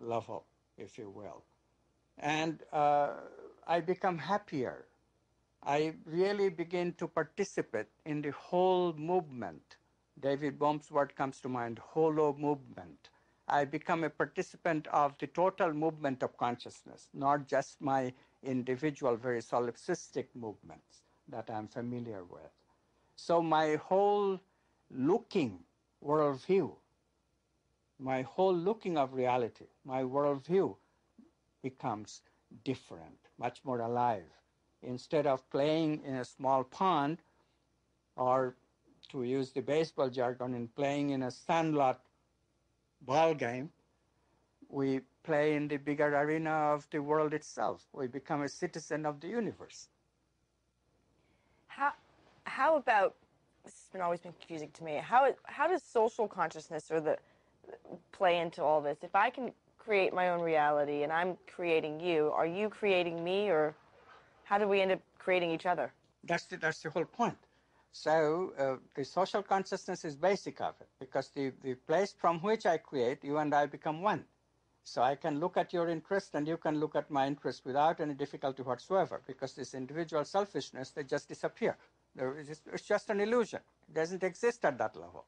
level, if you will. And I become happier. I really begin to participate in the whole movement. David Bohm's word comes to mind, holo movement. I become a participant of the total movement of consciousness, not just my individual, very solipsistic movements that I'm familiar with. So my whole looking worldview, my whole looking of reality, my worldview becomes different, much more alive. Instead of playing in a small pond, or to use the baseball jargon, in playing in a sandlot ball game, we play in the bigger arena of the world itself. We become a citizen of the universe. How about, this has always been confusing to me, how does social consciousness play into all this? If I can create my own reality and I'm creating you, are you creating me, or how do we end up creating each other? That's the whole point. So the social consciousness is basic of it, because the place from which I create, you and I become one. So I can look at your interest and you can look at my interest without any difficulty whatsoever, because this individual selfishness, they just disappear. It's just an illusion. It doesn't exist at that level.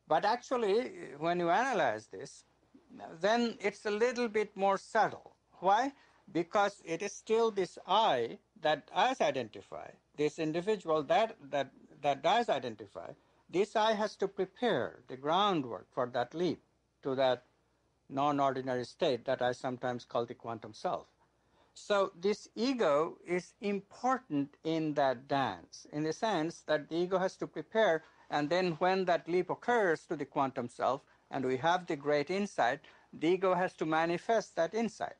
But actually, when you analyze this, then it's a little bit more subtle. Why? Because it is still this I that does identify, this individual that does identify. This I has to prepare the groundwork for that leap to that non-ordinary state that I sometimes call the quantum self. So this ego is important in that dance, in the sense that the ego has to prepare, and then when that leap occurs to the quantum self, and we have the great insight, the ego has to manifest that insight.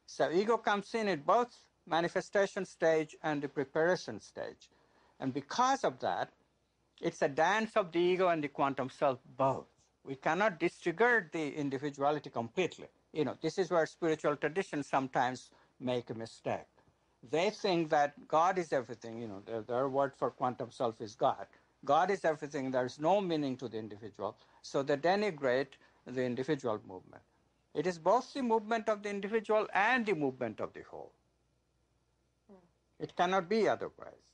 So ego comes in at both manifestation stage and the preparation stage. And because of that, it's a dance of the ego and the quantum self both. We cannot disregard the individuality completely. This is where spiritual traditions sometimes make a mistake. They think that God is everything. Their word for quantum self is God. God is everything. There is no meaning to the individual. So they denigrate the individual movement. It is both the movement of the individual and the movement of the whole. It cannot be otherwise.